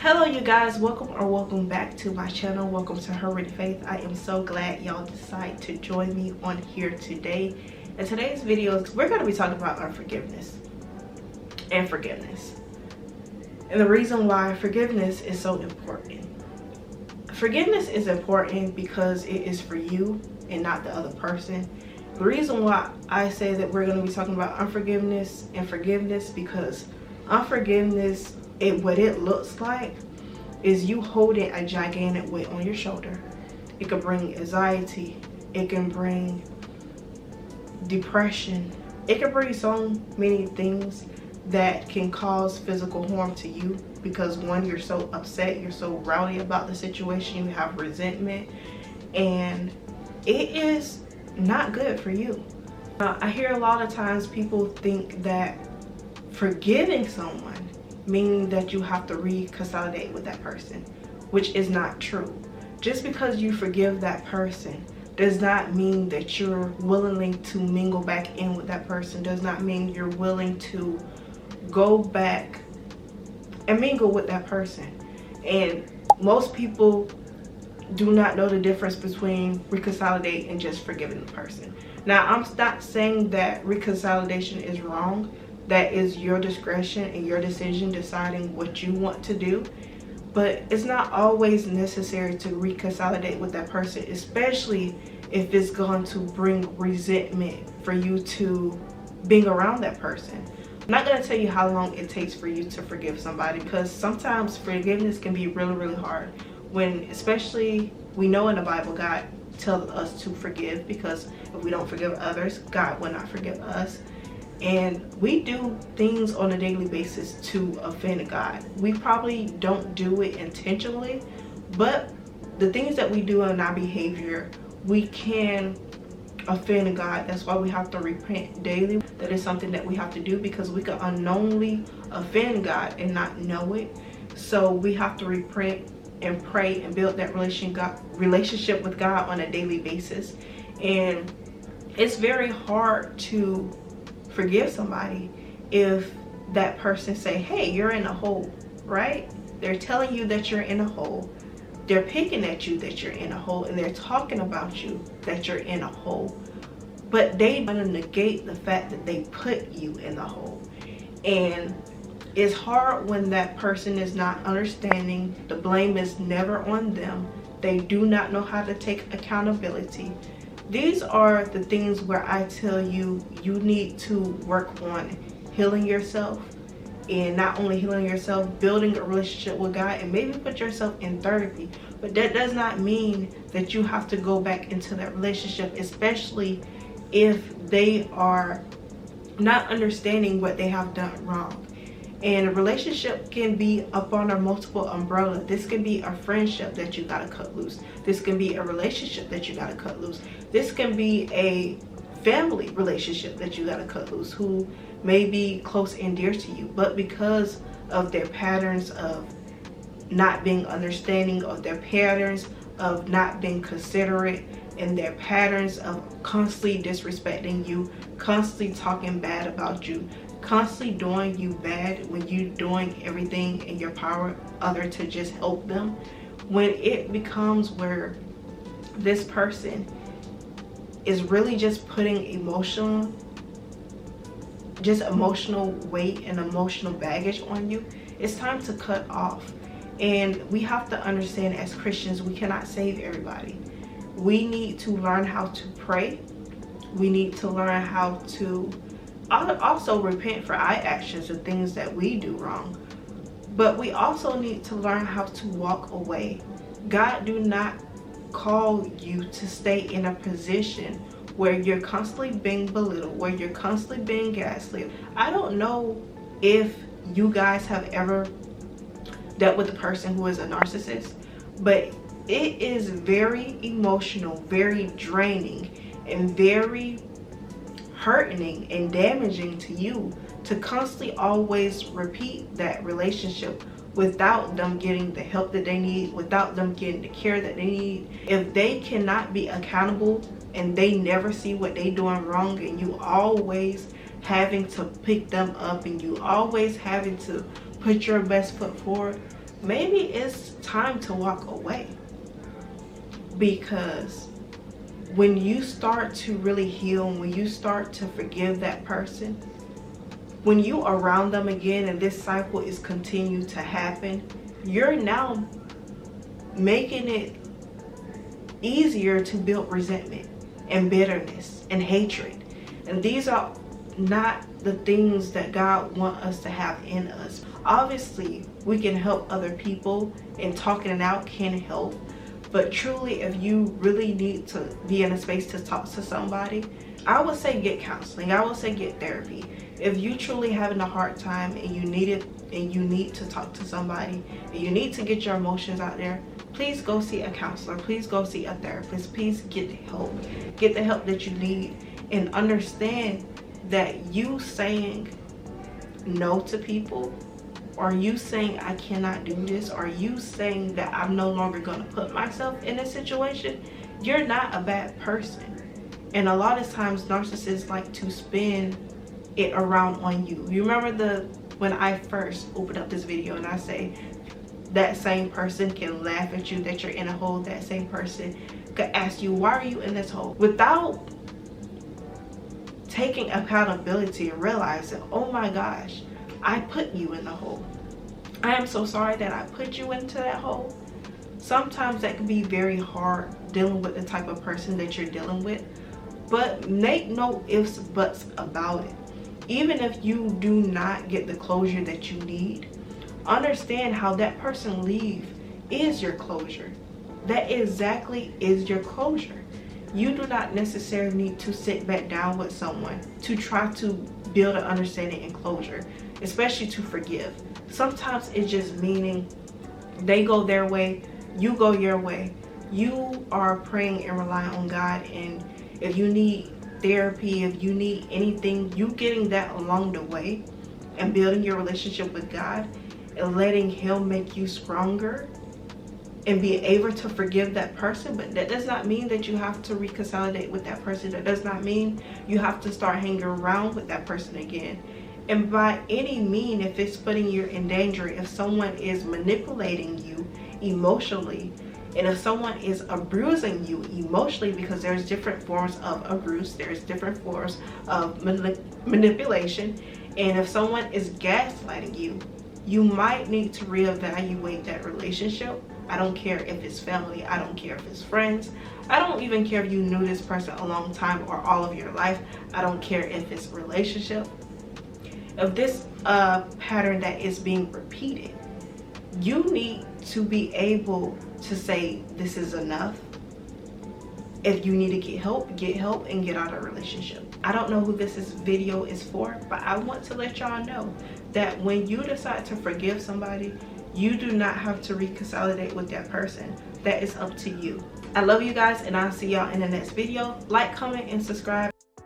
Hello you guys, welcome back to my channel. Welcome to Her with Faith. I am so glad y'all decide to join me on here today. In today's video, we're going to be talking about unforgiveness and forgiveness, and the reason why forgiveness is so important. Forgiveness is important because it is for you and not the other person. The reason why I say that we're going to be talking about unforgiveness and forgiveness, because unforgiveness, what it looks like is you holding a gigantic weight on your shoulder. It can bring anxiety, it can bring depression, it can bring so many things that can cause physical harm to you, because one, you're so upset, you're so rowdy about the situation, you have resentment, and it is not good for you. I hear a lot of times people think that forgiving someone meaning that you have to reconsolidate with that person, which is not true. Just because you forgive that person does not mean that you're willing to mingle back in with that person, does not mean you're willing to go back and mingle with that person. And most people do not know the difference between reconsolidate and just forgiving the person. Now, I'm not saying that reconsolidation is wrong. That is your discretion and your decision deciding what you want to do. But it's not always necessary to reconsolidate with that person, especially if it's going to bring resentment for you to being around that person. I'm not going to tell you how long it takes for you to forgive somebody, because sometimes forgiveness can be really hard. When, especially, we know in the Bible God tells us to forgive, because if we don't forgive others, God will not forgive us. And we do things on a daily basis to offend God. We probably don't do it intentionally, but the things that we do in our behavior, we can offend God. That's why we have to repent daily. That is something that we have to do, because we can unknowingly offend God and not know it. So we have to repent and pray and build that relationship with God on a daily basis. And it's very hard to forgive somebody if that person say, hey, you're in a hole, right? They're telling you that you're in a hole. They're picking at you that you're in a hole, and they're talking about you that you're in a hole. But they want to negate the fact that they put you in the hole. And it's hard when that person is not understanding. The blame is never on them. They do not know how to take accountability. These are the things where I tell you, you need to work on healing yourself, and not only healing yourself, building a relationship with God, and maybe put yourself in therapy. But that does not mean that you have to go back into that relationship, especially if they are not understanding what they have done wrong. And a relationship can be up under multiple umbrellas. This can be a friendship that you gotta cut loose. This can be a relationship that you gotta cut loose. This can be a family relationship that you gotta cut loose, who may be close and dear to you, but because of their patterns of not being understanding, of their patterns of not being considerate, and their patterns of constantly disrespecting you, constantly talking bad about you, constantly doing you bad when you're doing everything in your power other to just help them. When it becomes where this person is really just putting emotional weight and emotional baggage on you, it's time to cut off. And we have to understand, as Christians, we cannot save everybody. We need to learn how to pray. We need to learn how to also repent for our actions and things that we do wrong. But we also need to learn how to walk away. God do not call you to stay in a position where you're constantly being belittled, where you're constantly being gaslit. I don't know if you guys have ever dealt with a person who is a narcissist, but it is very emotional, very draining, and very hurting and damaging to you to constantly always repeat that relationship without them getting the help that they need, without them getting the care that they need. If they cannot be accountable and they never see what they doing wrong, and you always having to pick them up, and you always having to put your best foot forward, maybe it's time to walk away. Because when you start to really heal, when you start to forgive that person, when you are around them again and this cycle is continuing to happen, you're now making it easier to build resentment and bitterness and hatred. And these are not the things that God wants us to have in us. Obviously, we can help other people, and talking it out can help. But truly, if you really need to be in a space to talk to somebody, I would say get counseling. I would say get therapy. If you truly having a hard time and you need it, and you need to talk to somebody, and you need to get your emotions out there, please go see a counselor. Please go see a therapist. Please get help. Get the help that you need, and understand that you saying no to people, or you saying I cannot do this, or you saying that I'm no longer going to put myself in a situation, you're not a bad person. And a lot of times narcissists like to spin it around on you. You remember when I first opened up this video and I say that same person can laugh at you that you're in a hole, that same person could ask you, why are you in this hole? Without taking accountability and realizing, oh my gosh, I put you in the hole. I am so sorry that I put you into that hole. Sometimes that can be very hard dealing with the type of person that you're dealing with, but make no ifs, buts about it. Even if you do not get the closure that you need, understand how that person leave is your closure. That exactly is your closure. You do not necessarily need to sit back down with someone to try to build an understanding and closure, especially to forgive. Sometimes it's just meaning they go their way, you go your way. You are praying and relying on God, and if you need therapy, if you need anything, you getting that along the way and building your relationship with God and letting Him make you stronger and be able to forgive that person. But that does not mean that you have to reconcile with that person. That does not mean you have to start hanging around with that person again. And by any mean, if it's putting you in danger, if someone is manipulating you emotionally, and if someone is abusing you emotionally, because there's different forms of abuse, there's different forms of manipulation, and if someone is gaslighting you, you might need to reevaluate that relationship. I don't care if it's family, I don't care if it's friends, I don't even care if you knew this person a long time or all of your life, I don't care if it's a relationship. If this pattern that is being repeated, you need to be able to say this is enough. If you need to get help and get out of a relationship. I don't know who this video is for, but I want to let y'all know that when you decide to forgive somebody, you do not have to reconcile with that person. That is up to you. I love you guys, and I'll see y'all in the next video. Like, comment, and subscribe.